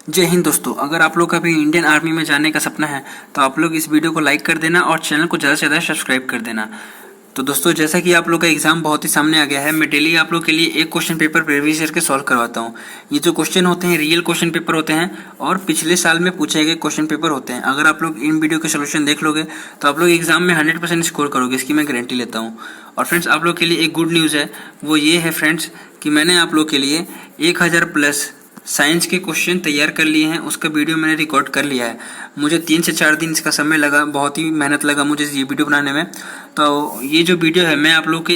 जय हिंद दोस्तों। अगर आप लोग का भी इंडियन आर्मी में जाने का सपना है तो आप लोग इस वीडियो को लाइक कर देना और चैनल को ज़्यादा से ज़्यादा सब्सक्राइब कर देना। तो दोस्तों, जैसा कि आप लोग का एग्जाम बहुत ही सामने आ गया है, मैं डेली आप लोग के लिए एक क्वेश्चन पेपर प्रीवियस ईयर के सॉल्व करवाता हूँ। ये जो क्वेश्चन होते हैं रियल क्वेश्चन पेपर होते हैं और पिछले साल में पूछे गए क्वेश्चन पेपर होते हैं। अगर आप लोग इन वीडियो के सोल्यूशन देख लोगे तो आप लोग एग्जाम में 100% स्कोर करोगे, इसकी मैं गारंटी लेता हूँ। और फ्रेंड्स, आप लोग के लिए एक गुड न्यूज़ है, वो ये है फ्रेंड्स कि मैंने आप लोग के लिए 1000 प्लस साइंस के क्वेश्चन तैयार कर लिए हैं। उसका वीडियो मैंने रिकॉर्ड कर लिया है। मुझे 3 से 4 दिन इसका समय लगा, बहुत ही मेहनत लगा मुझे ये वीडियो बनाने में। तो ये जो वीडियो है मैं आप लोग के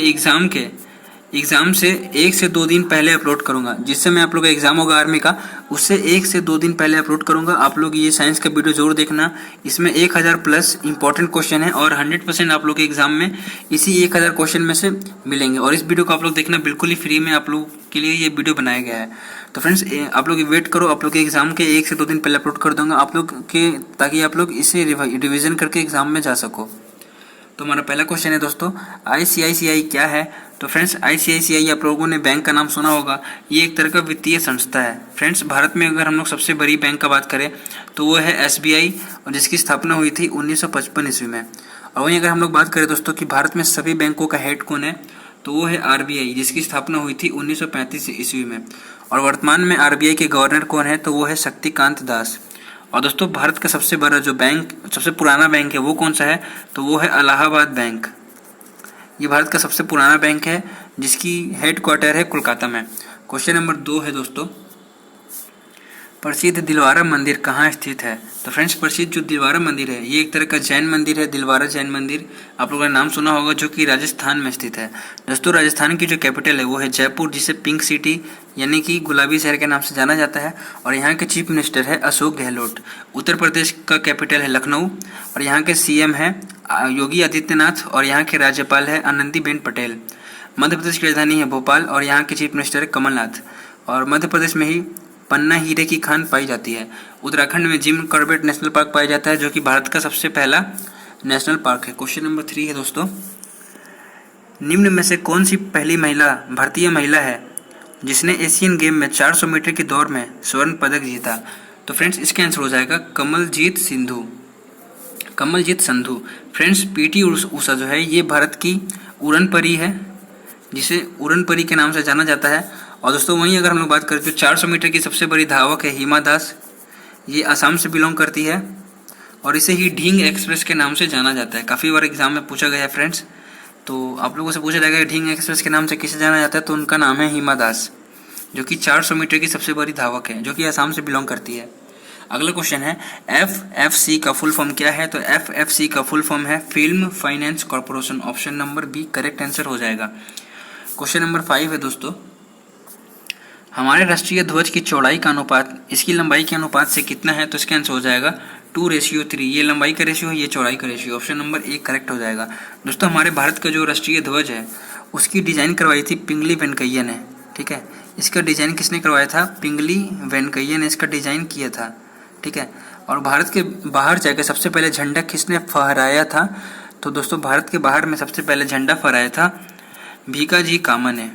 एग्ज़ाम से 1 से 2 दिन पहले अपलोड करूंगा। जिससे मैं आप लोग का एग्ज़ाम होगा आर्मी का, उससे 1 से 2 दिन पहले अपलोड करूंगा। आप लोग ये साइंस का वीडियो जरूर देखना। इसमें 1000 प्लस इंपॉर्टेंट क्वेश्चन है और 100% आप लोग के एग्ज़ाम में इसी 1000 क्वेश्चन में से मिलेंगे। और इस वीडियो को आप लोग देखना बिल्कुल ही फ्री में, आप लोग के लिए ये वीडियो बनाया गया है। तो फ्रेंड्स, आप लोग वेट करो, आप लोग के एग्ज़ाम के 1 से 2 दिन पहले अपलोड कर दूंगा आप लोग के, ताकि आप लोग इसे रिविज़न करके एग्ज़ाम में जा सको। तो हमारा पहला क्वेश्चन है दोस्तों, आईसीआईसीआई क्या है? तो फ्रेंड्स, आईसीआईसीआई आप लोगों ने बैंक का नाम सुना होगा। ये एक तरह का वित्तीय संस्था है। फ्रेंड्स, भारत में अगर हम लोग सबसे बड़ी बैंक का बात करें तो वो है एसबीआई, और जिसकी स्थापना हुई थी 1955 ईस्वी में। और वहीं अगर हम लोग बात करें दोस्तों कि भारत में सभी बैंकों का हेड कौन है, तो वो है आरबीआई, जिसकी स्थापना हुई थी 1935 ईस्वी में। और वर्तमान में आरबीआई के गवर्नर कौन है, तो वो है शक्तिकांत दास। और दोस्तों, भारत का सबसे बड़ा जो बैंक, सबसे पुराना बैंक है वो कौन सा है, तो वो है इलाहाबाद बैंक। ये भारत का सबसे पुराना बैंक है, जिसकी हेड क्वार्टर है कोलकाता में। क्वेश्चन नंबर 2 है दोस्तों, प्रसिद्ध दिलवारा मंदिर कहाँ स्थित है? तो फ्रेंड्स, प्रसिद्ध जो दिलवारा मंदिर है ये एक तरह का जैन मंदिर है, दिलवारा जैन मंदिर। आप लोगों ने नाम सुना होगा, जो कि राजस्थान में स्थित है। दोस्तों, राजस्थान की जो कैपिटल है वो है जयपुर, जिसे पिंक सिटी यानी कि गुलाबी शहर के नाम से जाना जाता है। और यहाँ के चीफ मिनिस्टर है अशोक गहलोत। उत्तर प्रदेश का कैपिटल है लखनऊ, और यहाँ के सीएम है योगी आदित्यनाथ, और यहाँ के राज्यपाल है आनंदीबेन पटेल। मध्य प्रदेश की राजधानी है भोपाल, और यहाँ के चीफ मिनिस्टर है कमलनाथ। और मध्य प्रदेश में ही पन्ना हीरे की खान पाई जाती है। उत्तराखंड में जिम कॉर्बेट नेशनल पार्क पाया जाता है, जो कि भारत का सबसे पहला नेशनल पार्क है। क्वेश्चन नंबर 3 है दोस्तों, निम्न में से कौन सी पहली महिला भारतीय महिला है जिसने एशियन गेम में 400 मीटर की दौड़ में स्वर्ण पदक जीता? तो फ्रेंड्स, इसका आंसर हो जाएगा कमलजीत संधू। फ्रेंड्स, पीटी उषा जो है ये भारत की उड़न परी है, जिसे उड़न परी के नाम से जाना जाता है। और दोस्तों, वहीं अगर हम लोग बात करें तो 400 मीटर की सबसे बड़ी धावक है हिमा दास। ये असम से बिलोंग करती है, और इसे ही ढींग एक्सप्रेस के नाम से जाना जाता है। काफ़ी बार एग्जाम में पूछा गया है फ्रेंड्स, तो आप लोगों से पूछा जाएगा कि ढींग एक्सप्रेस के नाम से किसे जाना जाता है, तो उनका नाम है हिमा दास, जो कि 400 मीटर की सबसे बड़ी धावक है, जो कि असम से बिलोंग करती है। अगला क्वेश्चन है, एफएफसी का फुल फॉर्म क्या है? तो एफएफसी का फुल फॉर्म है film finance corporation. Option number B correct answer हो जाएगा। क्वेश्चन नंबर 5 है दोस्तों, हमारे राष्ट्रीय ध्वज की चौड़ाई का अनुपात इसकी लंबाई के अनुपात से कितना है? तो इसका आंसर हो जाएगा 2:3। ये लंबाई का रेशियो है, ये चौड़ाई का रेशियो। ऑप्शन नंबर 1 करेक्ट हो जाएगा। दोस्तों, हमारे भारत का जो राष्ट्रीय ध्वज है उसकी डिज़ाइन करवाई थी पिंगली वेंकैया ने। ठीक है, इसका डिज़ाइन किसने करवाया था? पिंगली वेंकैया ने इसका डिज़ाइन किया था। ठीक है, और भारत के बाहर जाकर सबसे पहले झंडा किसने फहराया था? तो दोस्तों, भारत के बाहर में सबसे पहले झंडा फहराया था भीकाजी कामा ने।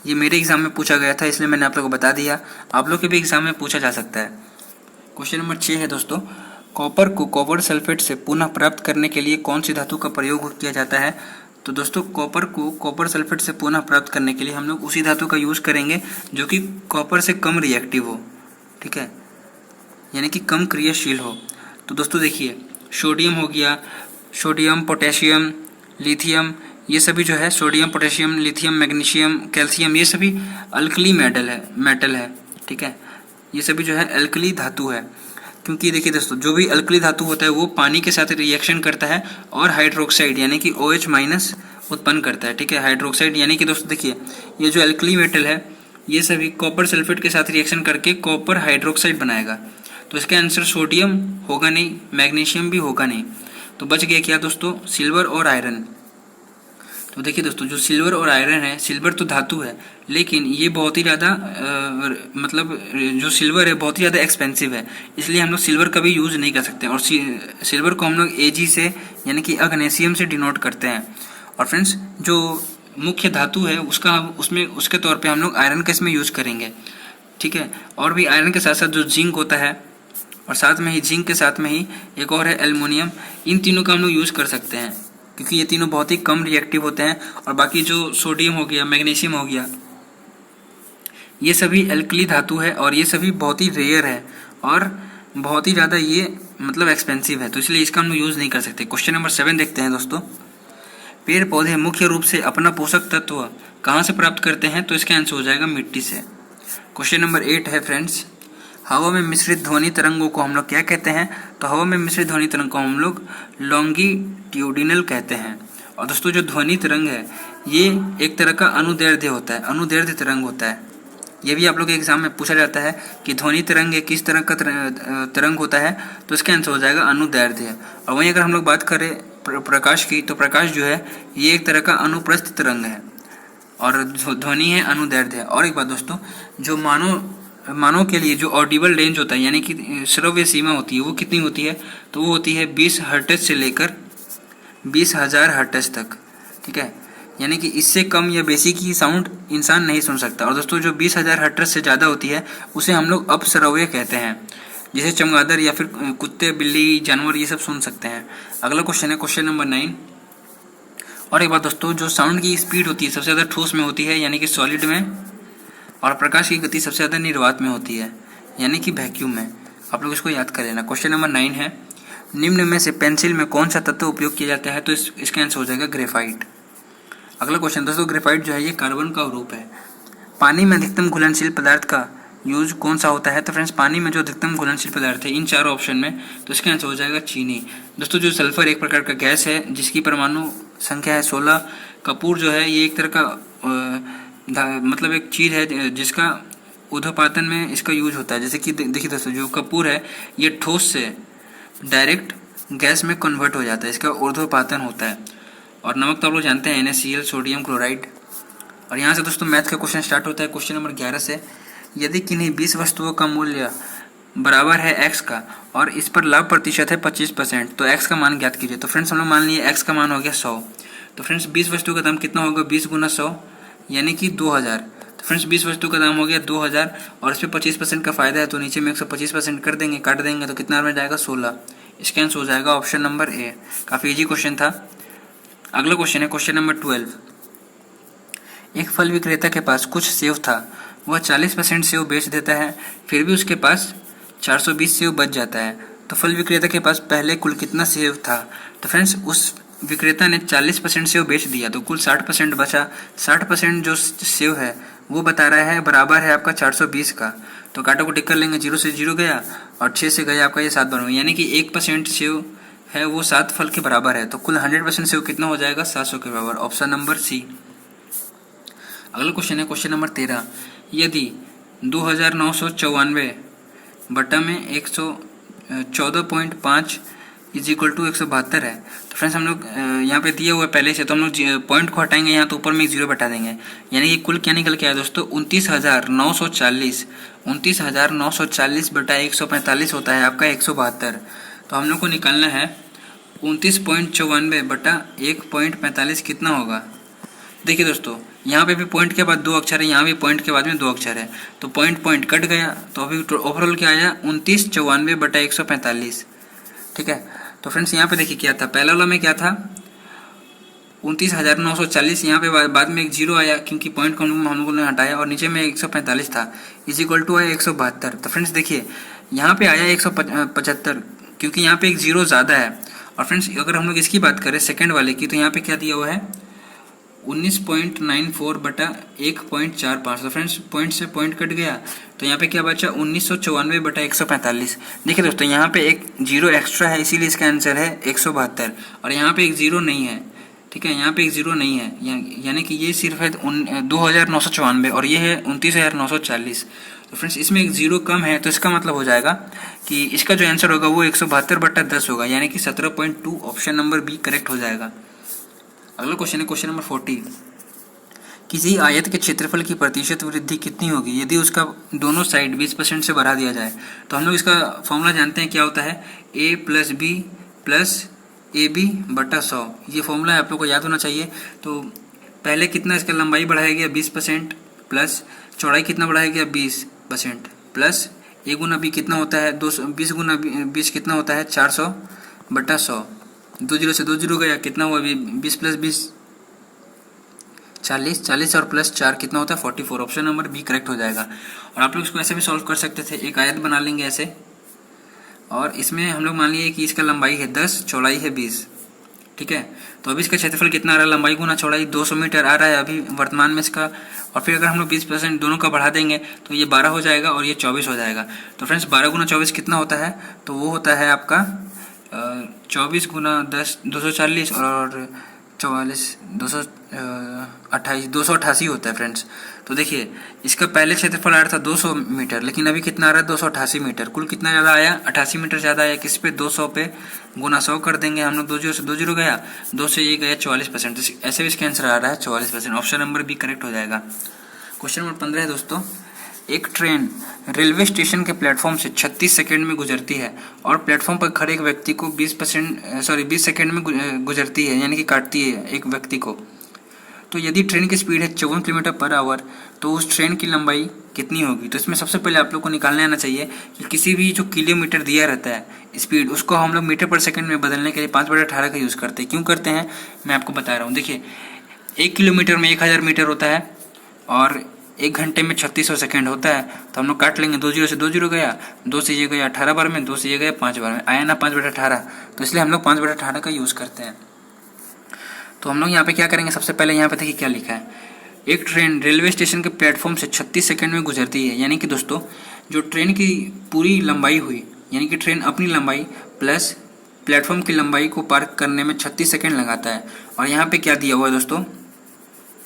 ये मेरे एग्जाम में पूछा गया था, इसलिए मैंने आप लोगों को बता दिया। आप लोग के भी एग्जाम में पूछा जा सकता है। क्वेश्चन नंबर 6 है दोस्तों, कॉपर को कॉपर सल्फेट से पुनः प्राप्त करने के लिए कौन सी धातु का प्रयोग किया जाता है? तो दोस्तों, कॉपर को कॉपर सल्फेट से पुनः प्राप्त करने के लिए हम लोग उसी धातु का यूज़ करेंगे जो कि कॉपर से कम रिएक्टिव हो। ठीक है, यानी कि कम क्रियाशील हो। तो दोस्तों देखिए, सोडियम हो गया, सोडियम, पोटेशियम, लिथियम, ये सभी जो है sodium, potassium, lithium, magnesium, calcium, ये सभी अल्कली मेटल है। ठीक है, ये सभी जो है अल्कली धातु है। क्योंकि देखिए दोस्तों, जो भी अल्कली धातु होता है वो पानी के साथ रिएक्शन करता है और हाइड्रोक्साइड यानी कि OH- उत्पन्न करता है। ठीक है, हाइड्रोक्साइड यानी कि दोस्तों देखिए, ये जो अल्कली मेटल है ये सभी कॉपर सल्फेट के साथ रिएक्शन करके कॉपर हाइड्रोक्साइड बनाएगा। तो इसका आंसर सोडियम होगा नहीं, मैग्नीशियम भी होगा नहीं। तो बच गया क्या दोस्तों? सिल्वर और आयरन। तो देखिए दोस्तों, जो सिल्वर और आयरन है, सिल्वर तो धातु है लेकिन ये बहुत ही ज़्यादा मतलब जो सिल्वर है बहुत ही ज़्यादा एक्सपेंसिव है, इसलिए हम लोग सिल्वर का भी यूज़ नहीं कर सकते। और सिल्वर को हम लोग Ag से यानी कि अग्नेशियम से डिनोट करते हैं। और फ्रेंड्स, जो मुख्य धातु है उसका उसमें उसके तौर पे हम लोग आयरन का इसमें यूज़ करेंगे। ठीक है। और भी आयरन के साथ साथ जो जिंक होता है, और साथ में ही जिंक के साथ में ही एक और है एल्युमिनियम, इन तीनों का हम लोग यूज़ कर सकते हैं क्योंकि ये तीनों बहुत ही कम रिएक्टिव होते हैं। और बाकी जो सोडियम हो गया, मैग्नीशियम हो गया, ये सभी एल्कली धातु है और ये सभी बहुत ही रेयर है और बहुत ही ज़्यादा ये मतलब एक्सपेंसिव है, तो इसलिए इसका हम लोग यूज़ नहीं कर सकते। क्वेश्चन नंबर 7 देखते हैं दोस्तों। पेड़ पौधे मुख्य रूप से अपना पोषक तत्व कहाँ से प्राप्त करते हैं? तो इसका आंसर हो जाएगा मिट्टी से। क्वेश्चन नंबर 8 है फ्रेंड्स, हवा में मिश्रित ध्वनि तरंगों को हम लोग क्या कहते हैं? तो हवा में मिश्रित ध्वनि तरंग को हम लोग लॉन्गिट्यूडिनल कहते हैं। और दोस्तों जो ध्वनि तरंग है ये एक तरह का अनुदैर्ध्य होता है, अनुदैर्ध्य तरंग होता है। ये भी आप लोग के एग्जाम में पूछा जाता है कि ध्वनि तरंग किस तरह का तरंग होता है? तो इसका आंसर हो जाएगा अनुदैर्ध्य। और वहीं अगर हम लोग बात करें प्रकाश की, तो प्रकाश जो है ये एक तरह का अनुप्रस्थ तरंग है और ध्वनि है अनुदैर्ध्य। और एक बात दोस्तों, जो मानव के लिए जो ऑडिबल रेंज होता है यानी कि श्रव्य सीमा होती है वो कितनी होती है? तो वो होती है 20 हर्ट्ज से लेकर 20,000 हर्ट्ज तक, ठीक है। यानी कि इससे कम या बेसी की साउंड इंसान नहीं सुन सकता। और दोस्तों जो 20,000 हर्ट्ज से ज़्यादा होती है उसे हम लोग अपश्रव्य कहते हैं, जिसे चमगादड़ या फिर कुत्ते, बिल्ली, जानवर ये सब सुन सकते हैं। अगला क्वेश्चन है क्वेश्चन नंबर 9। और एक बात दोस्तों, जो साउंड की स्पीड होती है सबसे ज़्यादा ठोस में होती है यानी कि सॉलिड में, और प्रकाश की गति सबसे ज़्यादा निर्वात में होती है यानी कि वैक्यूम में। आप लोग इसको याद कर लेना। क्वेश्चन नंबर 9 है, निम्न में से पेंसिल में कौन सा तत्व उपयोग किया जाता है? तो इसका आंसर हो जाएगा ग्रेफाइट। अगला क्वेश्चन दोस्तों, ग्रेफाइट जो है ये कार्बन का रूप है। पानी में अधिकतम घुलनशील पदार्थ का यूज कौन सा होता है? तो फ्रेंड्स पानी में जो अधिकतम घुलनशील पदार्थ है इन चारों ऑप्शन में, तो इसका आंसर हो जाएगा चीनी। दोस्तों जो सल्फर एक प्रकार का गैस है जिसकी परमाणु संख्या है 16। कपूर जो है ये एक तरह का मतलब एक चीज़ है जिसका ऊर्ध्वपातन में इसका यूज होता है। जैसे कि देखिए दोस्तों, जो कपूर है ये ठोस से डायरेक्ट गैस में कन्वर्ट हो जाता है, इसका ऊर्ध्वपातन होता है। और नमक तो आप लोग जानते हैं NaCl, सोडियम क्लोराइड। और यहाँ से दोस्तों मैथ का क्वेश्चन स्टार्ट होता है क्वेश्चन नंबर 11 से। यदि किन्हीं 20 वस्तुओं का मूल्य बराबर है x का और इस पर लाभ प्रतिशत है 25%, तो x का मान ज्ञात कीजिए। तो फ्रेंड्स हम लोग मान लिए x का मान हो गया 100। तो फ्रेंड्स 20 वस्तु का दाम कितना होगा? 20 गुना 100 यानी कि 2000। तो फ्रेंड्स 20 वस्तु का दाम हो गया 2000 और इस पर 25% का फायदा है, तो नीचे में 125% कर देंगे, काट देंगे, तो कितना में जाएगा? 16। इसका आंसर हो जाएगा ऑप्शन नंबर ए। काफ़ी इजी क्वेश्चन था। अगला क्वेश्चन है क्वेश्चन नंबर 12। एक फल विक्रेता के पास कुछ सेव था, वह 40% सेव बेच देता है, फिर भी उसके पास 420 सेव बच जाता है। तो फल विक्रेता के पास पहले कुल कितना सेव था? तो फ्रेंड्स उस विक्रेता ने 40% सेव बेच दिया तो कुल 60% बचा। 60% जो सेव है वो बता रहा है बराबर है आपका 420 का, तो काटो को टिक कर लेंगे, 0 से 0 गया और 6 से गया आपका ये 7 बन, यानी कि 1% सेव है वो 7 फल के बराबर है, तो कुल 100% सेव कितना हो जाएगा? 700 के बराबर। Option number C. अगला क्वेश्चन है क्वेश्चन नंबर 13। यदि 2994 बटा में 114.5 इज इक्वल टू 172 है, तो फ्रेंड्स हम लोग यहाँ पे दिया हुआ है पहले से, तो हम लोग पॉइंट को हटाएंगे यहाँ, तो ऊपर में एक 0 बटा देंगे, यानी कि कुल क्या निकल के आया दोस्तों? 29,940। 29,940 बटा 145 होता है आपका 172। तो हम लोग को निकालना है 29.94 बटा 1.45 कितना होगा? देखिए दोस्तों यहाँ पे भी पॉइंट के बाद 2 अक्षर है, यहाँ भी पॉइंट के बाद में 2 अक्षर है, तो पॉइंट कट गया, तो अभी ओवरऑल क्या आया? 2994 बटा 145, ठीक है। तो फ्रेंड्स यहाँ पे देखिए क्या था, पहला वाला में क्या था? 29,940, यहाँ पे बाद में एक 0 आया क्योंकि पॉइंट को हम लोगों ने हटाया, और नीचे में 145 था, इज इक्वल टू आया 172। तो फ्रेंड्स देखिए यहाँ पे आया 175 क्योंकि यहाँ पे एक 0 ज़्यादा है। और फ्रेंड्स अगर हम लोग इसकी बात करें सेकंड वाले की, तो यहाँ पे क्या दिया हुआ है? 19.94 बटा 1.45। तो फ्रेंड्स पॉइंट से पॉइंट कट गया, तो यहाँ पे क्या बचा? 1994 बटा 145। देखिए दोस्तों यहाँ पे एक 0 एक्स्ट्रा है, इसीलिए इसका आंसर है 172, और यहाँ पे एक 0 नहीं है, ठीक है, यहाँ पे एक 0 नहीं है, यानी कि ये सिर्फ है 2994 और ये है 29,940। तो फ्रेंड्स इसमें एक 0 कम है, तो इसका मतलब हो जाएगा कि इसका जो आंसर होगा वो 172 बटा 10 होगा, यानी कि 17.2। ऑप्शन नंबर बी करेक्ट हो जाएगा। अगला क्वेश्चन है क्वेश्चन नंबर 40। किसी आयत के क्षेत्रफल की प्रतिशत वृद्धि कितनी होगी यदि उसका दोनों साइड 20% से बढ़ा दिया जाए? तो हम लोग इसका फॉर्मूला जानते हैं, क्या होता है? a + b + ab बटा 100। ये फॉर्मूला आप लोग को याद होना चाहिए। तो पहले कितना इसका लंबाई बढ़ाया गया? 20% प्लस चौड़ाई कितना बढ़ाया गया? 20 परसेंट प्लस ए गुना बी कितना होता है 200, 20 गुना 20 कितना होता है 400/100। 2 जीरो से 2 जीरो गया, कितना हुआ अभी 20 प्लस 20 40, 40 और प्लस 4 कितना होता है 44। ऑप्शन नंबर बी करेक्ट हो जाएगा। और आप लोग इसको ऐसे भी सॉल्व कर सकते थे, एक आयत बना लेंगे ऐसे, और इसमें हम लोग मान लिए कि इसका लंबाई है 10, चौड़ाई है 20, ठीक है। तो अभी इसका क्षेत्रफल कितना आ रहा है, लंबाई गुना चौड़ाई 200 मीटर आ रहा है अभी वर्तमान में इसका। और फिर अगर हम लोग 20% दोनों का बढ़ा देंगे तो ये 12 हो जाएगा और ये 24 हो जाएगा। तो फ्रेंड्स 12 गुना 24 कितना होता है, तो वो होता है आपका 24 गुना 10 240 और 44 228 288 होता है फ्रेंड्स। तो देखिए इसका पहले क्षेत्रफल आ रहा था 200 मीटर, लेकिन अभी कितना आ रहा है 288 मीटर। कुल कितना ज़्यादा आया 88 मीटर ज़्यादा आया। किस पे 200 पे गुना 100 कर देंगे हम लोग। 2 जीरो से 2 जीरो गया, 2 से ये गया 44%। ऐसे भी इसका आंसर आ रहा है 44%। ऑप्शन नंबर बी करेक्ट हो जाएगा। क्वेश्चन नंबर 15 है दोस्तों, एक ट्रेन रेलवे स्टेशन के प्लेटफॉर्म से 36 सेकंड में गुजरती है और प्लेटफॉर्म पर खड़े एक व्यक्ति को 20 सेकंड में गुजरती है, यानी कि काटती है एक व्यक्ति को। तो यदि ट्रेन की स्पीड है 54 किलोमीटर पर आवर, तो उस ट्रेन की लंबाई कितनी होगी। तो इसमें सबसे पहले आप लोग को निकालने आना चाहिए कि किसी भी जो किलोमीटर दिया रहता है स्पीड, उसको हम लोग मीटर पर सेकंड में बदलने के लिए 5/18 का यूज़ करते हैं। क्यों करते हैं मैं आपको बता रहा हूँ। देखिए 1 किलोमीटर में 1000 मीटर होता है और 1 घंटे में 3600 सेकंड होता है। तो हम लोग काट लेंगे, 2 जीरो से 2 जीरो गया, 2 से ये गया 18 बार में, 2 से ये गया 5 बार में, आया ना 5/18। तो इसलिए हम लोग 5/18 का यूज़ करते हैं। तो हम लोग यहाँ पे क्या करेंगे, सबसे पहले यहाँ पे देखिए क्या लिखा है, एक ट्रेन रेलवे स्टेशन के प्लेटफॉर्म से 36 सेकंड में गुजरती है। यानी कि दोस्तों जो ट्रेन की पूरी लंबाई हुई, यानी कि ट्रेन अपनी लंबाई प्लस प्लेटफॉर्म की लंबाई को पार करने में 36 सेकंड लगाता है। और यहाँ पे क्या दिया हुआ है दोस्तों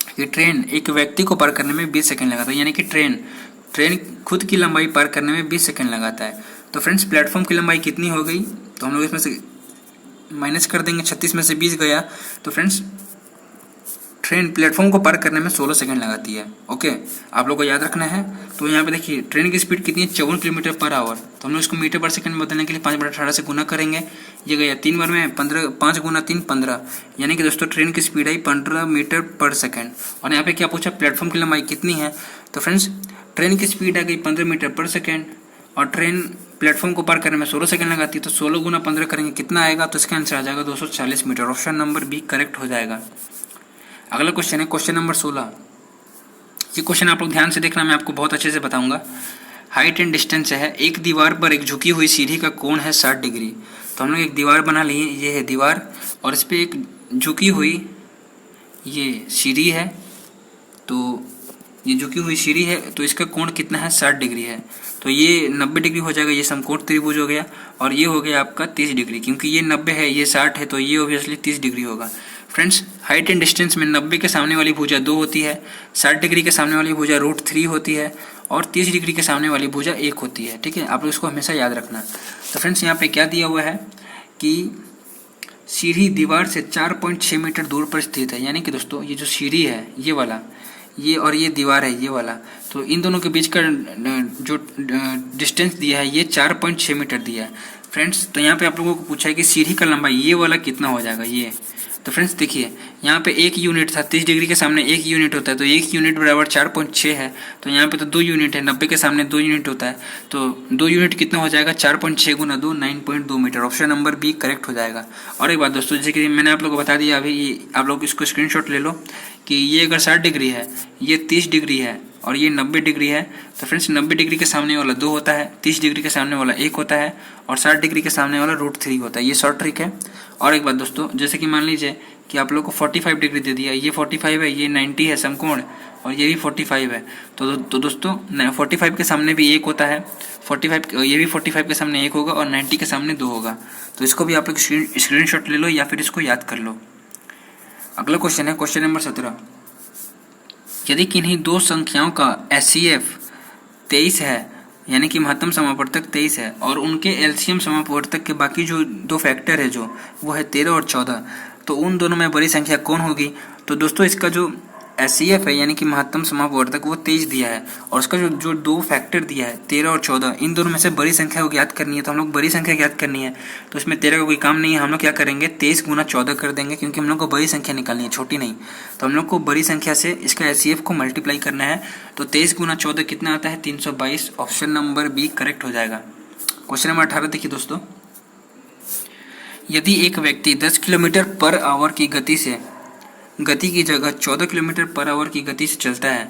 कि ट्रेन एक व्यक्ति को पार करने में 20 सेकंड लगाता है, यानी कि ट्रेन खुद की लंबाई पार करने में 20 सेकंड लगाता है। तो फ्रेंड्स प्लेटफॉर्म की लंबाई कितनी हो गई, तो हम लोग इसमें से माइनस कर देंगे, 36 में से 20 गया। तो फ्रेंड्स ट्रेन प्लेटफॉर्म को पार करने में 16 सेकंड लगाती है। ओके, आप लोग को याद रखना है। तो यहाँ पे देखिए ट्रेन की स्पीड कितनी है 54 किलोमीटर पर आवर। तो हम लोग इसको मीटर पर सेकंड में बदलने के लिए 5/18 से गुना करेंगे। ये गया 3 बार में 15, 5 गुना 3 15, यानी कि दोस्तों ट्रेन की स्पीड आई 15 मीटर पर सेकंड। और यहाँ पे क्या पूछा प्लेटफॉर्म की लंबाई कितनी है, तो फ्रेंड्स ट्रेन की स्पीड आ गई 15 मीटर पर सेकेंड और ट्रेन प्लेटफॉर्म को पार करने में 16 सेकंड लगाती है। तो 16 गुना 15 करेंगे कितना आएगा, तो इसका आंसर आ जाएगा 240 metre. Option number B correct हो जाएगा। अगला क्वेश्चन है क्वेश्चन नंबर 16। ये क्वेश्चन आप लोग ध्यान से देखना, मैं आपको बहुत अच्छे से बताऊंगा। हाइट एंड डिस्टेंस है, एक दीवार पर एक झुकी हुई सीढ़ी का कोण है 60 डिग्री। तो हम लोग एक दीवार बना लिए, ये है दीवार और इस पर एक झुकी हुई ये सीढ़ी है। तो ये झुकी हुई सीढ़ी है, तो इसका कोण कितना है 60 डिग्री है। तो ये 90 डिग्री हो जाएगा, ये समकोण त्रिभुज हो गया। और ये हो गया आपका 30 डिग्री, क्योंकि ये 90 है ये 60 है, तो ये ऑब्वियसली 30 डिग्री होगा। फ्रेंड्स हाइट एंड डिस्टेंस में 90 के सामने वाली भुजा 2 होती है, 60 डिग्री के सामने वाली भुजा √3 होती है और 30 डिग्री के सामने वाली भुजा 1 होती है। ठीक है, आप लोग इसको हमेशा याद रखना। तो फ्रेंड्स यहाँ पे क्या दिया हुआ है कि सीढ़ी दीवार से 4.6 मीटर दूर पर स्थित है। यानी कि दोस्तों ये जो सीढ़ी है ये वाला, ये और ये दीवार है ये वाला, तो इन दोनों के बीच का जो डिस्टेंस दिया है ये 4.6 मीटर दिया है फ्रेंड्स। तो यहाँ पे आप लोगों को पूछा है कि सीढ़ी का लंबाई ये वाला कितना हो जाएगा ये। तो फ्रेंड्स देखिए यहाँ पे 1 यूनिट था, 30 डिग्री के सामने 1 यूनिट होता है, तो 1 यूनिट बराबर 4.6 है। तो यहाँ पे तो 2 यूनिट है, 90 के सामने 2 यूनिट होता है, तो 2 यूनिट कितना हो जाएगा 4.6 गुना 2 9.2 metre. Option number B correct हो जाएगा। और एक बात दोस्तों, जैसे कि मैंने आप लोगों को बता दिया अभी, आप लोग इसको स्क्रीनशॉट ले लो कि ये अगर 60 डिग्री है, ये 30 डिग्री है और ये 90 डिग्री है। तो फ्रेंड्स 90 डिग्री के सामने वाला 2 होता है, 30 डिग्री के सामने वाला 1 होता है और 60 डिग्री के सामने वाला √3 होता है। ये शॉर्ट ट्रिक है। और एक बात दोस्तों, जैसे कि मान लीजिए कि आप लोग को 45 डिग्री दे दिया, ये 45 है, ये 90 है समकोण और ये भी 45 है। तो दोस्तों 45 के सामने भी 1 होता है, 45 ये भी 45 के सामने 1 होगा और 90 के सामने 2 होगा। तो इसको भी आप लोग स्क्रीनशॉट ले लो या फिर इसको याद कर लो। अगला क्वेश्चन है क्वेश्चन नंबर 17। यदि किन्हीं दो संख्याओं का HCF 23 है, यानी कि महत्तम समापवर्तक 23 है और उनके एलसीएम समापवर्तक के बाकी जो 2 फैक्टर है जो वो है 13 और 14, तो उन दोनों में बड़ी संख्या कौन होगी। तो दोस्तों इसका जो HCF है यानी कि महत्तम समापवर्धक, वो 23 दिया है, और उसका जो जो दो फैक्टर दिया है 13 और 14, इन दोनों में से बड़ी संख्या को ज्ञात करनी है। तो हम लोग बड़ी संख्या ज्ञात करनी है, तो इसमें 13 का कोई काम नहीं है। हम लोग क्या करेंगे, 23 गुना 14 कर देंगे, क्योंकि हम लोग को बड़ी संख्या निकालनी है, छोटी नहीं। तो हम लोग को बड़ी संख्या से इसका HCF को मल्टीप्लाई करना है। तो 23 गुना 14 कितना आता है, 322। ऑप्शन नंबर बी करेक्ट हो जाएगा। क्वेश्चन नंबर 18 देखिए दोस्तों, यदि एक व्यक्ति 10 किलोमीटर पर आवर की गति की जगह 14 किलोमीटर पर आवर की गति से चलता है,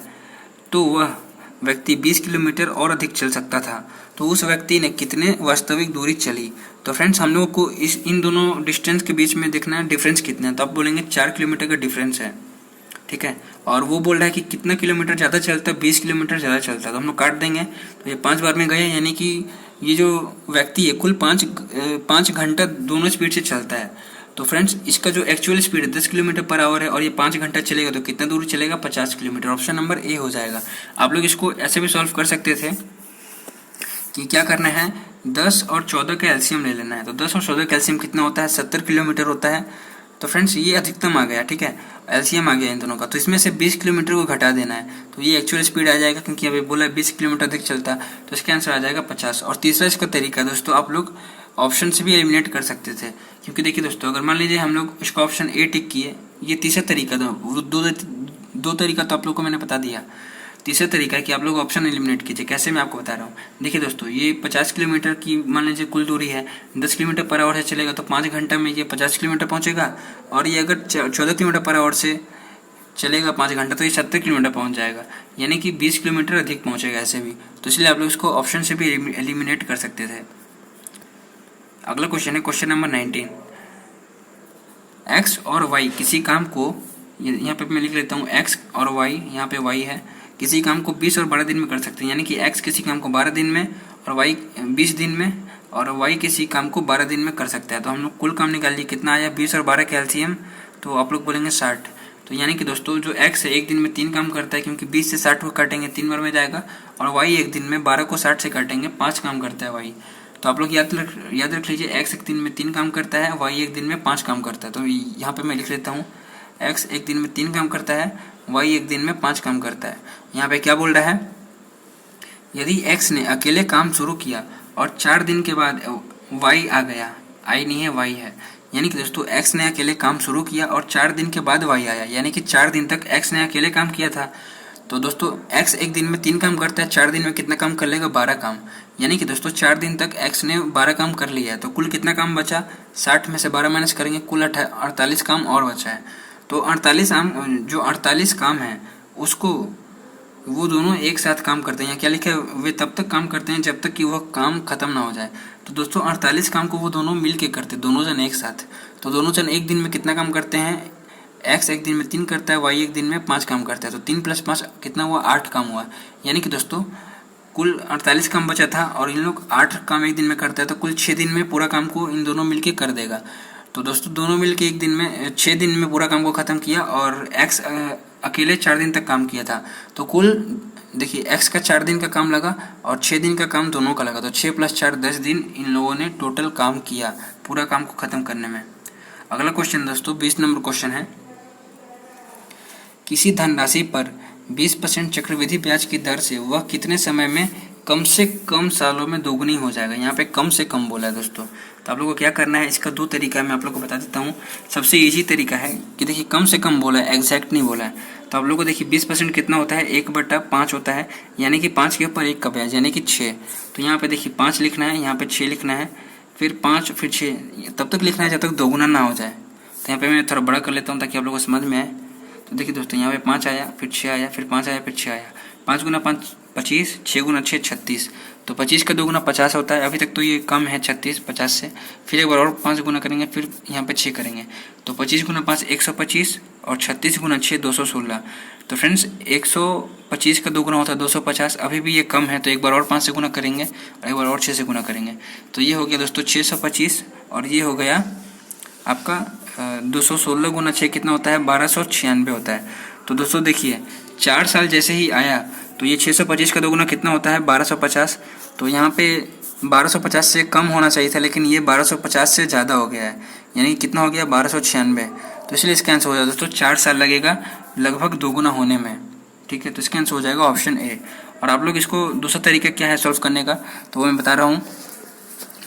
तो वह व्यक्ति 20 किलोमीटर और अधिक चल सकता था, तो उस व्यक्ति ने कितने वास्तविक दूरी चली। तो फ्रेंड्स हम लोगों को इन दोनों डिस्टेंस के बीच में देखना है डिफरेंस कितना है। तो आप बोलेंगे 4 किलोमीटर का डिफरेंस है, ठीक है। और वो बोल रहा है कि कितना किलोमीटर ज़्यादा चलता है, 20 किलोमीटर ज़्यादा चलता है। तो हम लोग काट देंगे, तो ये 5 बार में गए, यानी कि ये जो व्यक्ति है कुल 5 घंटा दोनों स्पीड से चलता है। तो फ्रेंड्स इसका जो एक्चुअल स्पीड है 10 किलोमीटर पर आवर है, और ये 5 घंटा चलेगा, तो कितना दूर चलेगा, 50 किलोमीटर। ऑप्शन नंबर ए हो जाएगा। आप लोग इसको ऐसे भी सॉल्व कर सकते थे कि क्या करना है, 10 और 14 का एलसीएम ले लेना है। तो 10 और 14 का एलसीएम कितना होता है, 70 किलोमीटर होता है। तो फ्रेंड्स ये अधिकतम आ गया, ठीक है, एलसीएम आ गया इन दोनों का। तो इसमें से 20 किलोमीटर को घटा देना है, तो ये एक्चुअल स्पीड आ जाएगा, क्योंकि अभी बोला 20 किलोमीटर अधिक चलता है, तो इसका आंसर आ जाएगा 50। और तीसरा इसका तरीका दोस्तों, आप लोग ऑप्शन से भी एलिमिनेट कर सकते थे, क्योंकि देखिए दोस्तों, अगर मान लीजिए हम लोग इसका ऑप्शन ए टिक किए, ये तीसरा तरीका दो तरीका तो आप लोग को मैंने बता दिया। तीसरा तरीका है कि आप लोग ऑप्शन एलिमिनेट कीजिए। कैसे, मैं आपको बता रहा हूँ। देखिए दोस्तों, ये 50 किलोमीटर की मान लीजिए कुल दूरी है, 10 किलोमीटर पर आवर से चलेगा, तो 5 घंटा में ये 50 किलोमीटर पहुँचेगा। और ये अगर 14 किलोमीटर पर आवर से चलेगा 5 घंटा, तो ये 70 किलोमीटर पहुँच जाएगा, यानी कि 20 किलोमीटर अधिक पहुँचेगा ऐसे भी। तो इसलिए आप लोग इसको ऑप्शन से भी एलिमिनेट कर सकते थे। अगला क्वेश्चन है क्वेश्चन नंबर 19। एक्स और वाई किसी काम को, यहाँ पे मैं लिख लेता हूँ एक्स और वाई, यहाँ पे वाई है, किसी काम को 20 और 12 दिन में कर सकते हैं। यानी कि एक्स किसी काम को 12 दिन में और वाई 20 दिन में, और वाई किसी काम को 12 दिन में कर सकता है। तो हम लोग कुल काम निकाल लिए, कितना आया, 20 और 12 का एलसीएम, तो आप लोग बोलेंगे 60। तो यानी कि दोस्तों जो एक्स है एक दिन में 3 काम करता है, क्योंकि 20 से 60 को काटेंगे 3 बार में जाएगा, और वाई एक दिन में 12 को 60 से काटेंगे 5 काम करता है वाई। तो आप लोग याद रख लीजिए, एक्स एक दिन में 3 काम करता है, वाई एक दिन में 5 काम करता है। तो यहाँ पे मैं लिख लेता हूँ, एक्स एक दिन में 3 काम करता है, वाई एक दिन में 5 काम करता है। यहाँ पे क्या बोल रहा है, यदि एक्स ने अकेले काम शुरू किया और 4 दिन के बाद वाई आ गया, आई नहीं है वाई है, यानी कि दोस्तों एक्स ने अकेले काम शुरू किया और 4 दिन के बाद वाई आया, यानी कि 4 दिन तक एक्स ने अकेले काम किया था। तो दोस्तों एक्स एक दिन में 3 काम करता है, 4 दिन में कितना काम कर लेगा, 12 काम। यानी कि दोस्तों 4 दिन तक एक्स ने 12 काम कर लिया है, तो कुल कितना काम बचा, 60 में से 12 माइनस करेंगे, कुल 48 काम और बचा है। तो 48 काम है उसको वो दोनों एक साथ काम करते हैं। यहाँ क्या लिखा है, वे तब तक काम करते हैं जब तक कि वह काम खत्म ना हो जाए। तो दोस्तों 48 काम को वो दोनों मिल के करते, दोनों जन एक साथ। तो दोनों जन एक दिन में कितना काम करते हैं, एक्स एक दिन में 3 करता है, वाई एक दिन में 5 काम करता है। तो 3 + 5 कितना हुआ, 8 काम हुआ। यानी कि दोस्तों कुल 48 काम बचा था, और इन लोग 8 काम एक दिन में करते हैं, तो कुल 6 दिन में पूरा काम को इन दोनों मिलके कर देगा। तो दोस्तों दोनों मिलके एक दिन में 6 दिन में पूरा काम को ख़त्म किया, और एक्स अकेले 4 दिन तक काम किया था। तो कुल देखिए एक्स का 4 दिन का काम लगा और 6 दिन का काम दोनों का लगा, तो 6 + 4 10 दिन इन लोगों ने टोटल काम किया पूरा काम को ख़त्म करने में। अगला क्वेश्चन दोस्तों 20 नंबर क्वेश्चन है, किसी धनराशि पर 20% चक्रवृद्धि ब्याज की दर से वह कितने समय में कम से कम सालों में दोगुनी हो जाएगा। यहाँ पे कम से कम बोला है दोस्तों। तो आप लोगों को क्या करना है, इसका 2 तरीका है, मैं आप लोगों को बता देता हूँ। सबसे इजी तरीका है कि देखिए कम से कम बोला है, एग्जैक्ट नहीं बोला है। तो आप लोगों को देखिए 20% कितना होता है, 1/5 होता है, यानी कि 5 के ऊपर 1 का ब्याज, यानी कि 6। तो यहाँ पे देखिए 5 लिखना है, यहाँ पे 6 लिखना है, फिर 5 फिर 6, तब तक लिखना है जब तक दोगुना ना हो जाए। तो यहाँ पे मैं थोड़ा बड़ा कर लेता हूँ ताकि आप लोगों को समझ में आए। तो देखिए दोस्तों यहाँ पे 5 आया, फिर 6 आया, फिर 5 आया, फिर 6 आया। 5 × 5 25, 6 × 6 36। तो 25 का 2 गुना 50 होता है। अभी तक तो ये कम है 36 50 से। फिर एक बार और 5 गुना करेंगे, फिर यहाँ पे 6 करेंगे। तो 25 × 5 125 और 36 × 6 216। तो फ्रेंड्स 125 का 2 गुना होता है 250। अभी भी ये कम है, तो एक बार और 5 से गुना करेंगे और एक बार और 6 से गुना करेंगे। तो ये हो गया दोस्तों 625, और ये हो गया आपका 216 × 6 कितना होता है, 1296 होता है। तो दोस्तों देखिए 4 साल जैसे ही आया तो ये 625 का 2 गुना कितना होता है, 1250। तो यहाँ पे 1250 से कम होना चाहिए था, लेकिन ये 1250 से ज़्यादा हो गया है, यानी कितना हो गया 1296। तो इसलिए इसका आंसर हो जाएगा दोस्तों 4 साल लगेगा लगभग दोगुना होने में। ठीक है, तो इसका आंसर हो जाएगा ऑप्शन ए। और आप लोग इसको दूसरा तरीका क्या है सॉल्व करने का, तो वो मैं बता रहा हूँ।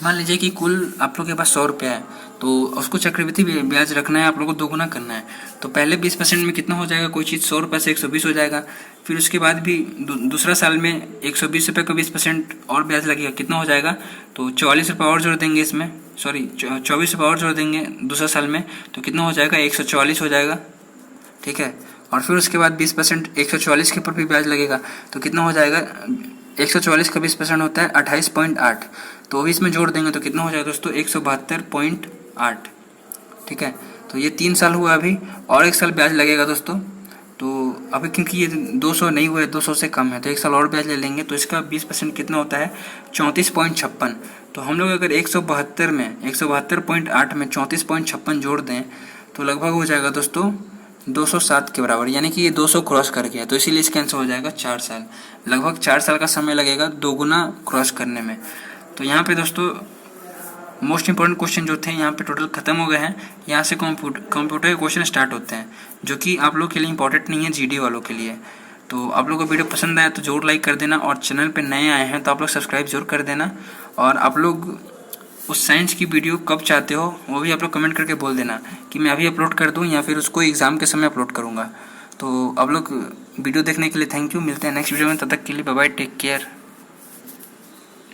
मान लीजिए कि कुल आप लोग के पास 100 रुपया है, तो उसको चक्रवृद्धि ब्याज रखना है, आप लोग को दोगुना करना है। तो पहले 20% में कितना हो जाएगा, कोई चीज़ 100 रुपये से 120 हो जाएगा। फिर उसके बाद भी दूसरा साल में 120 रुपये का 20% और ब्याज लगेगा, कितना हो जाएगा, तो 44 रुपये और जोड़ देंगे इसमें, सॉरी 24 रुपये और जोड़ देंगे दूसरा साल में, तो कितना हो जाएगा, 144 हो जाएगा। ठीक है, और फिर उसके बाद 20% 144 के ऊपर भी ब्याज लगेगा, तो कितना हो जाएगा, 144 का 20% होता है 28.8, तो भी इसमें जोड़ देंगे तो कितना हो जाएगा दोस्तों, 172.8। ठीक है, तो ये 3 साल हुआ अभी, और 1 साल ब्याज लगेगा दोस्तों। तो अभी क्योंकि ये 200 नहीं हुआ है, 200 से कम है, तो 1 साल और ब्याज ले लेंगे, तो इसका 20% कितना होता है, 34.56। तो हम लोग अगर 172 में 172.8 में 34.56 जोड़ दें तो लगभग हो जाएगा दोस्तों 207 के बराबर, यानी कि ये 200 क्रॉस कर गया, तो इसीलिए इसका आंसर हो जाएगा 4 साल। लगभग 4 साल का समय लगेगा दोगुना क्रॉस करने में। तो यहाँ पे दोस्तों मोस्ट इंपॉर्टेंट क्वेश्चन जो थे यहाँ पे टोटल खत्म हो गए हैं। यहाँ से कंप्यूटर के क्वेश्चन स्टार्ट होते हैं, जो कि आप लोग के लिए इंपॉर्टेंट नहीं है, जीडी वालों के लिए। तो आप लोगों को वीडियो पसंद आया तो जरूर लाइक कर देना, और चैनल पे नए आए हैं तो आप लोग सब्सक्राइब जरूर कर देना। और आप लोग उस साइंस की वीडियो कब चाहते हो वो भी आप लोग कमेंट करके बोल देना कि मैं अभी अपलोड कर दूँ या फिर उसको एग्ज़ाम के समय अपलोड करूँगा। तो आप लोग वीडियो देखने के लिए थैंक यू, मिलते हैं नेक्स्ट वीडियो में, तब तक के लिए बाय बाय, टेक केयर।